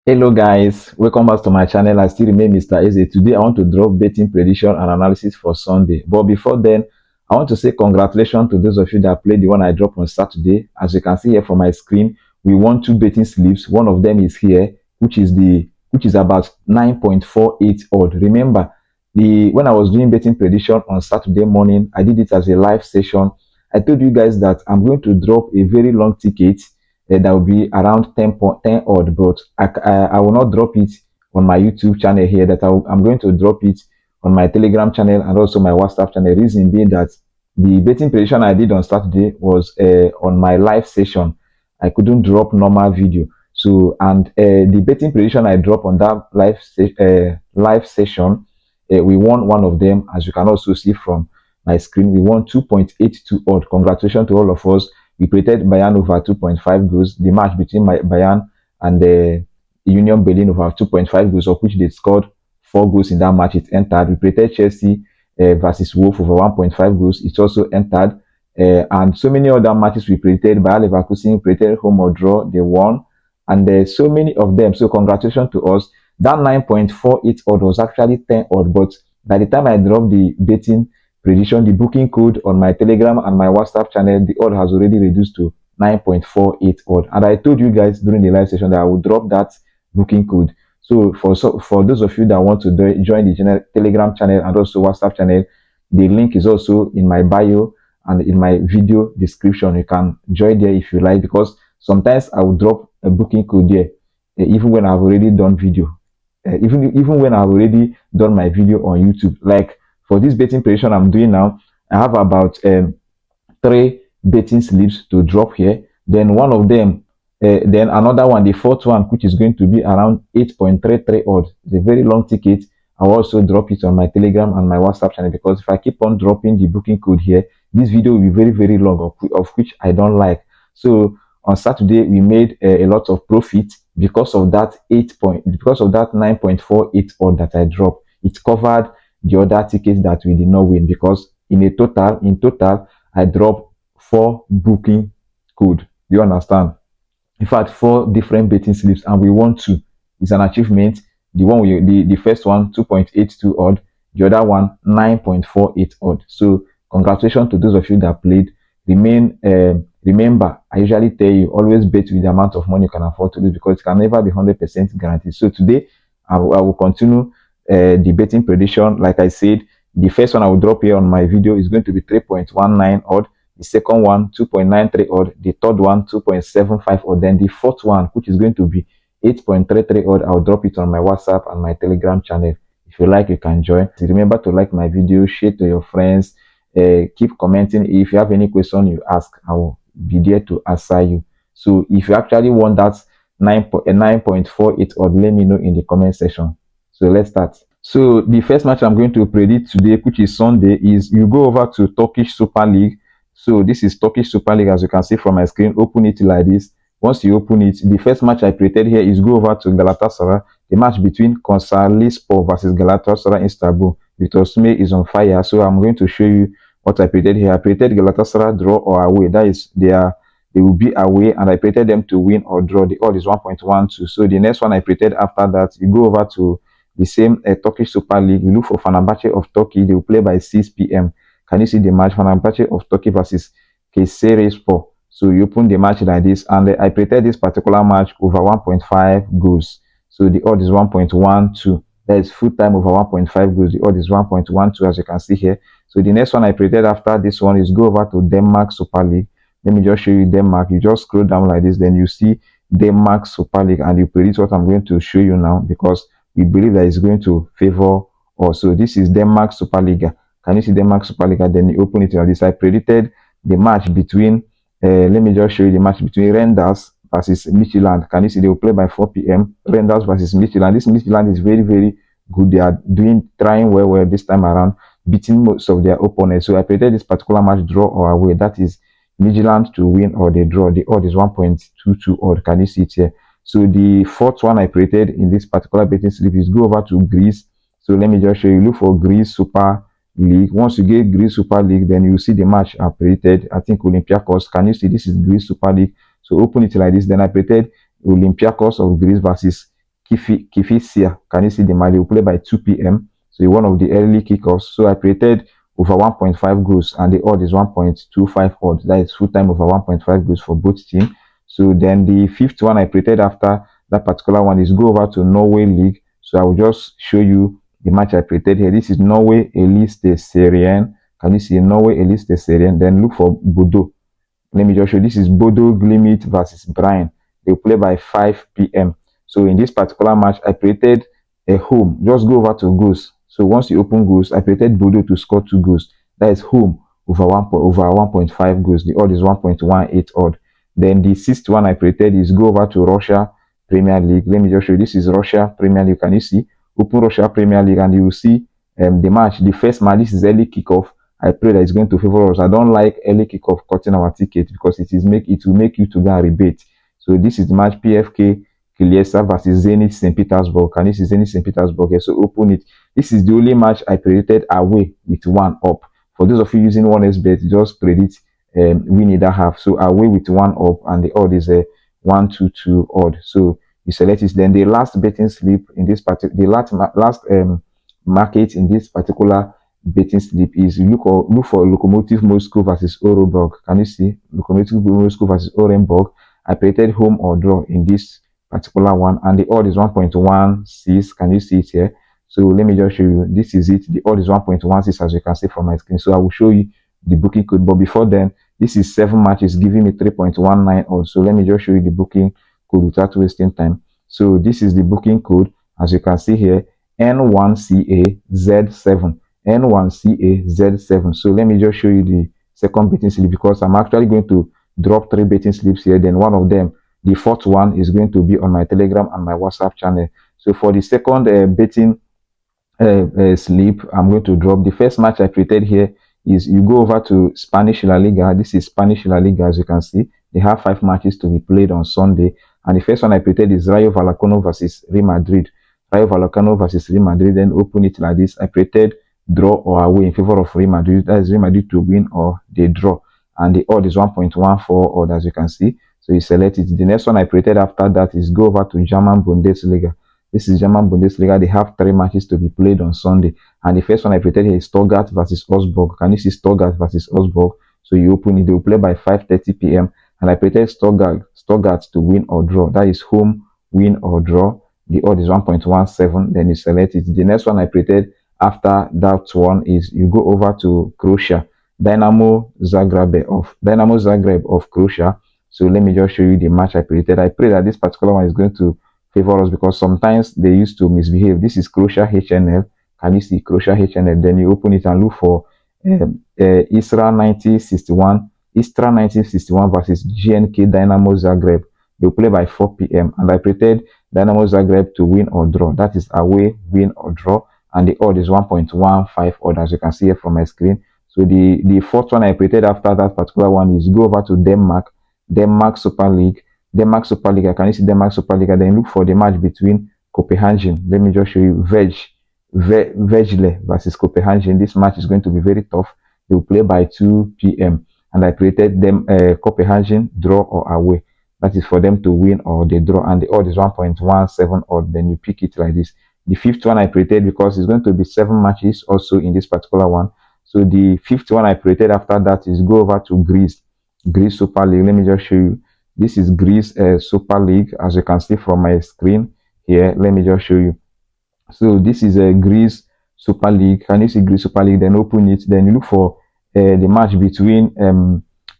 Hello guys, welcome back to my channel. I still remain Mr. Eze. Today I want to drop betting prediction and analysis for Sunday. But before then, I want to say congratulations to those of you that played the one I dropped on Saturday. As you can see here from my screen, we won two betting slips. One of them is here, which is about 9.48 odd. Remember, the when I was doing betting prediction on Saturday morning, I did it as a live session. I told you guys that I'm going to drop a very long ticket that will be around 10 odd, but I will not drop it on my YouTube channel here. I'm going to drop it on my Telegram channel and also my WhatsApp channel. Reason being that the betting prediction I did on Saturday was on my live session. I couldn't drop normal video. So, and the betting prediction I dropped on that live session, we won one of them, as you can also see from my screen. We won 2.82 odd. Congratulations to all of us. We created Bayern over 2.5 goals. The match between Bayern and the Union Berlin over 2.5 goals, of which they scored 4 goals in that match. It entered. We created Chelsea versus Wolf over 1.5 goals. It also entered. And so many other matches we created. Bayer Leverkusen created home or draw. They won. And so many of them. So congratulations to us. That 9.48 odd was actually 10 odd. But by the time I dropped the betting prediction, the booking code on my Telegram and my WhatsApp channel, the odd has already reduced to 9.48 odd. And I told you guys during the live session that I would drop that booking code. So for those of you that want to join the Telegram channel and also WhatsApp channel, the link is also in my bio and in my video description. You can join there if you like, because sometimes I will drop a booking code there, even when I've already done video, even when I've already done my video on YouTube. Like for this betting prediction I'm doing now, I have about 3 betting slips to drop here. Then one of them, then another one, the fourth one, which is going to be around 8.33 odd. It's a very long ticket. I'll also drop it on my Telegram and my WhatsApp channel, because if I keep on dropping the booking code here, this video will be very, very long, of which I don't like. So on Saturday, we made a lot of profit because of that 9.48 odd that I dropped. It covered the other tickets that we did not win, because in total, I dropped 4 booking code. You understand? In fact, 4 different betting slips, and we won 2. It's an achievement. The first one 2.82 odd, the other one 9.48 odd. So congratulations to those of you that played. Remember, I usually tell you, always bet with the amount of money you can afford to lose, because it can never be 100% guaranteed. So today I will continue the betting prediction. Like I said, the first one I will drop here on my video is going to be 3.19 odd. The second one 2.93 odd. The third one 2.75 odd. Then the fourth one, which is going to be 8.33 odd, I'll drop it on my WhatsApp and my Telegram channel. If you like, you can join. Remember to like my video, share to your friends, keep commenting. If you have any question you ask, I will be there to answer you. So if you actually want that 9.48 odd, let me know in the comment section. So let's start. So the first match I'm going to predict today, which is Sunday, is you go over to Turkish Super League. So this is Turkish Super League, as you can see from my screen. Open it like this. Once you open it, the first match I created here is go over to Galatasaray. The match between Konsaspor versus Galatasaray Istanbul. Vitosme is on fire. So I'm going to show you what I created here. I created Galatasaray draw or away. That is, they will be away, and I created them to win or draw. The odd is 1.12. So the next one I created after that, you go over to the same Turkish Super League. You look for Fenerbahce of Turkey. They will play by 6 p.m. Can you see the match? Fenerbahce of Turkey versus Kayserispor. So you open the match like this, and I created this particular match over 1.5 goals. So the odd is 1.12. That is full time over 1.5 goals. The odd is 1.12, as you can see here. So the next one I created after this one is go over to Denmark Super League. Let me just show you Denmark. You just scroll down like this, then you see Denmark Super League, and you predict what I'm going to show you now, because we believe that it's going to favor us. So this is Denmark Super League. Can you see Denmark Super League? Then you open it on this. I predicted the match between let me just show you the match between Renders versus Midtjylland. Can you see they will play by 4 p.m. Renders versus Midtjylland. This Midtjylland is very, very good. They are trying well this time around, beating most of their opponents. So I predicted this particular match draw or away. That is Midtjylland to win or they draw. The odd is 1.22 odd. Can you see it here? So the fourth one I created in this particular betting slip is go over to Greece. So let me just show you. Look for Greece Super League. Once you get Greece Super League, then you see the match I created. I think Olympiacos. Can you see this is Greece Super League? So open it like this. Then I created Olympiacos of Greece versus Kifisia. Can you see the match? They will play by 2 p.m. So one of the early kickoffs. So I created over 1.5 goals, and the odd is 1.25 odd. That is full time over 1.5 goals for both teams. So then the fifth one I created after that particular one is go over to Norway League. So I will just show you the match I created here. This is Norway Elite Serien. Can you see Norway Elite Serien? Then look for Bodo. Let me just show you. This is Bodo Glimit versus Brian. They play by 5 p.m. So in this particular match, I created a home. Just go over to goals. So once you open goals, I created Bodo to score 2 goals. That is home over 1.5 goals. The odd is 1.18 odd. Then the sixth one I created is go over to Russia Premier League. Let me just show you. This is Russia Premier League. Can you see? Open Russia Premier League and you will see the match. The first match, this is early kickoff. I pray that it's going to favor us. I don't like early kickoff cutting our ticket because it will make you to go and rebate. So this is the match PFK Kiliesa versus Zenit St. Petersburg. Can you see Zenit St. Petersburg? Okay, so open it. This is the only match I predicted away with one up. For those of you using 1xbet, just predict win either half. So away with one up and the odd is a 1-2-2 odd. So you select it. Then the last betting slip in this particular, the last market in this particular betting slip is you look for Lokomotiv Moscow versus Orenburg. Can you see Lokomotiv Moscow versus Orenburg? I predicted home or draw in this particular one, and the odd is 1.16. Can you see it here? So let me just show you. This is it. The odd is 1.16 as you can see from my screen. So I will show you the booking code. But before then, this is 7 matches giving me 3.19 odd. So let me just show you the booking code without wasting time. So this is the booking code as you can see here, N1CAZ7. N1CAZ7. So let me just show you the second betting slip because I'm actually going to drop 3 betting slips here. Then one of them, the fourth one, is going to be on my Telegram and my WhatsApp channel. So for the second betting slip, I'm going to drop the first match I created here is you go over to Spanish La Liga. This is Spanish La Liga, as you can see. They have 5 matches to be played on Sunday. And the first one I created is Rayo Vallecano versus Real Madrid. Rayo Vallecano versus Real Madrid. Then open it like this. I created draw or away in favor of Real Madrid. That is Real Madrid to win or they draw. And the odd is 1.14 odd, as you can see. So you select it. The next one I created after that is go over to German Bundesliga. This is German Bundesliga. They have 3 matches to be played on Sunday. And the first one I created here is Stuttgart versus Augsburg. Can you see Stuttgart versus Augsburg? So you open it. They will play by 5:30 p.m. And I created Stuttgart to win or draw. That is home, win or draw. The odd is 1.17. Then you select it. The next one I created after that one is you go over to Croatia. Dynamo Zagreb of Croatia. So let me just show you the match I created. I pray that this particular one is going to favor us because sometimes they used to misbehave. This is Croatia HNL. Can you see Croatia HNL? Then you open it and look for Istra 1961 versus GNK Dynamo Zagreb. They'll play by 4 p.m. And I predicted Dynamo Zagreb to win or draw. That is away, win or draw. And the odd is 1.15 odd, as you can see here from my screen. So the fourth one I predicted after that particular one is go over to Denmark Super League. Denmark Super League. Can you see Denmark Super League? Then look for the match between Copenhagen. Let me just show you Vejle versus Copenhagen. This match is going to be very tough. They will play by 2 p.m. And I created them Copenhagen draw or away. That is for them to win or they draw. And the odd is 1.17 odd. Then you pick it like this. The fifth one I created because it's going to be 7 matches also in this particular one. So the fifth one I created after that is go over to Greece Super League. Let me just show you. This is Greece Super League, as you can see from my screen here. Let me just show you. So this is a Greece Super League. Can you see Greece Super League? Then open it. Then you look for the match between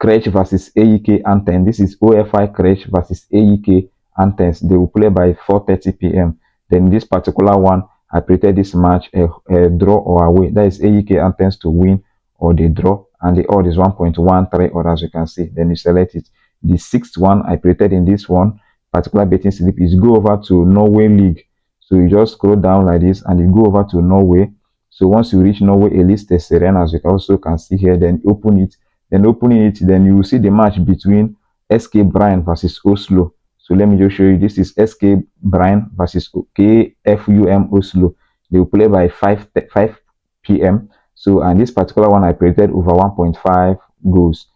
Krech versus AEK Athens. This is OFI Krech versus AEK Athens. They will play by 4:30 p.m. Then this particular one, I predicted this match a draw or away. That is AEK Athens to win or they draw. And the odd is 1.13 or as you can see. Then you select it. The sixth one I created in this one particular betting slip is go over to Norway League. So you just scroll down like this and you go over to Norway. So once you reach Norway Elite Serien, as you also can see here, then open it. Then opening it, then you will see the match between SK Brian versus Oslo. So let me just show you. This is SK Brian versus KFUM Oslo. They will play by 5 p.m. So and this particular one I created over 1.5 goals.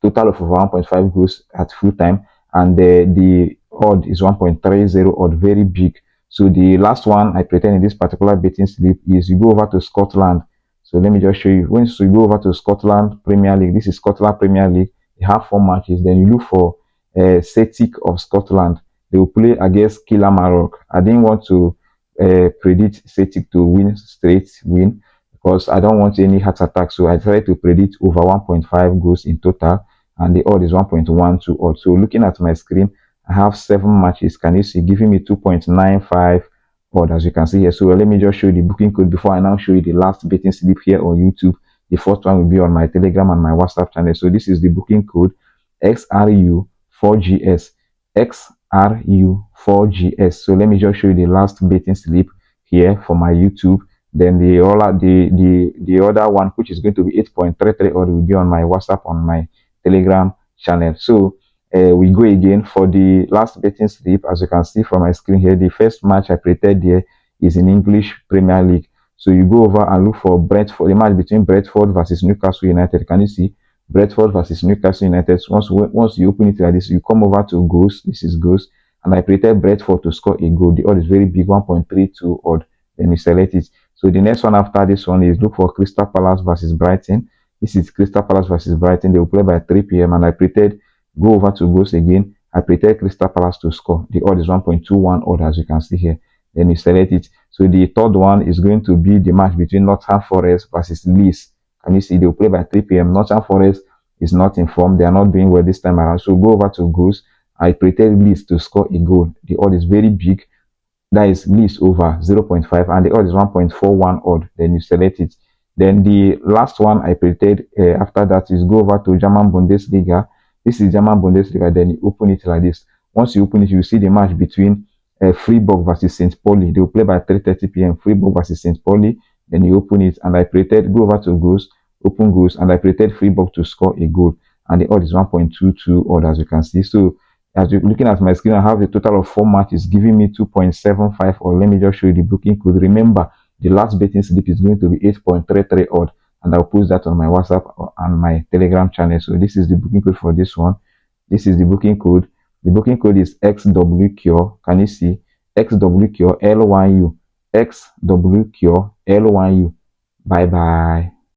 Total of over 1.5 goals at full time, and the odd is 1.30 odd, very big. So the last one I pretend in this particular betting slip is you go over to Scotland. So let me just show you. Once you go over to Scotland Premier League, this is Scotland Premier League. They have 4 matches. Then you look for Celtic of Scotland. They will play against Kilmarnock. I didn't want to predict Celtic to win straight win because I don't want any heart attack. So I tried to predict over 1.5 goals in total, and the odd is 1.12 odd. So looking at my screen, I have 7 matches. Can you see? Giving me 2.95 odd, as you can see here. So let me just show you the booking code before I now show you the last betting slip here on YouTube. The first one will be on my Telegram and my WhatsApp channel. So this is the booking code XRU4GS. XRU4GS. So let me just show you the last betting slip here for my YouTube. Then the other one, which is going to be 8.33 odd, will be on my WhatsApp on my Telegram channel. So we go again for the last betting slip. As you can see from my screen here, the first match I prepared there is in English Premier League. So you go over and look for Brentford, the match between Brentford versus Newcastle United. Can you see? Brentford versus Newcastle United. Once you open it like this, you come over to goals. This is goals. And I prepared Brentford to score a goal. The odd is very big, 1.32 odd. Then you select it. So the next one after this one is look for Crystal Palace versus Brighton. This is Crystal Palace versus Brighton. They will play by 3 p.m. And I prepared go over to goals again. I prepared Crystal Palace to score. The odd is 1.21 odd, as you can see here. Then you select it. So the third one is going to be the match between Nottingham Forest versus Leeds. Can you see? They will play by 3 p.m. Nottingham Forest is not informed. They are not doing well this time around. So go over to goals. I prepared Leeds to score a goal. The odd is very big. That is Leeds over 0.5 and the odd is 1.41 odd. Then you select it. Then the last one I prepared after that is go over to German Bundesliga. This is German Bundesliga. Then you open it like this. Once you open it, you see the match between Freiburg versus St. Pauli. They will play by 3:30 p.m. Freiburg versus St. Pauli. Then you open it, and I prepared go over to goals, open goals, and I prepared Freiburg to score a goal. And the odd is 1.22 odd, as you can see. So as you're looking at my screen, I have a total of 4 matches giving me 2.75 or let me just show you the booking code. Remember, the last betting slip is going to be 8.33 odd, and I'll post that on my WhatsApp and my Telegram channel. So this is the booking code for this one. This is the booking code. The booking code is XWQ. Can you see? XWQ L1U. XWQ L1U. Bye bye.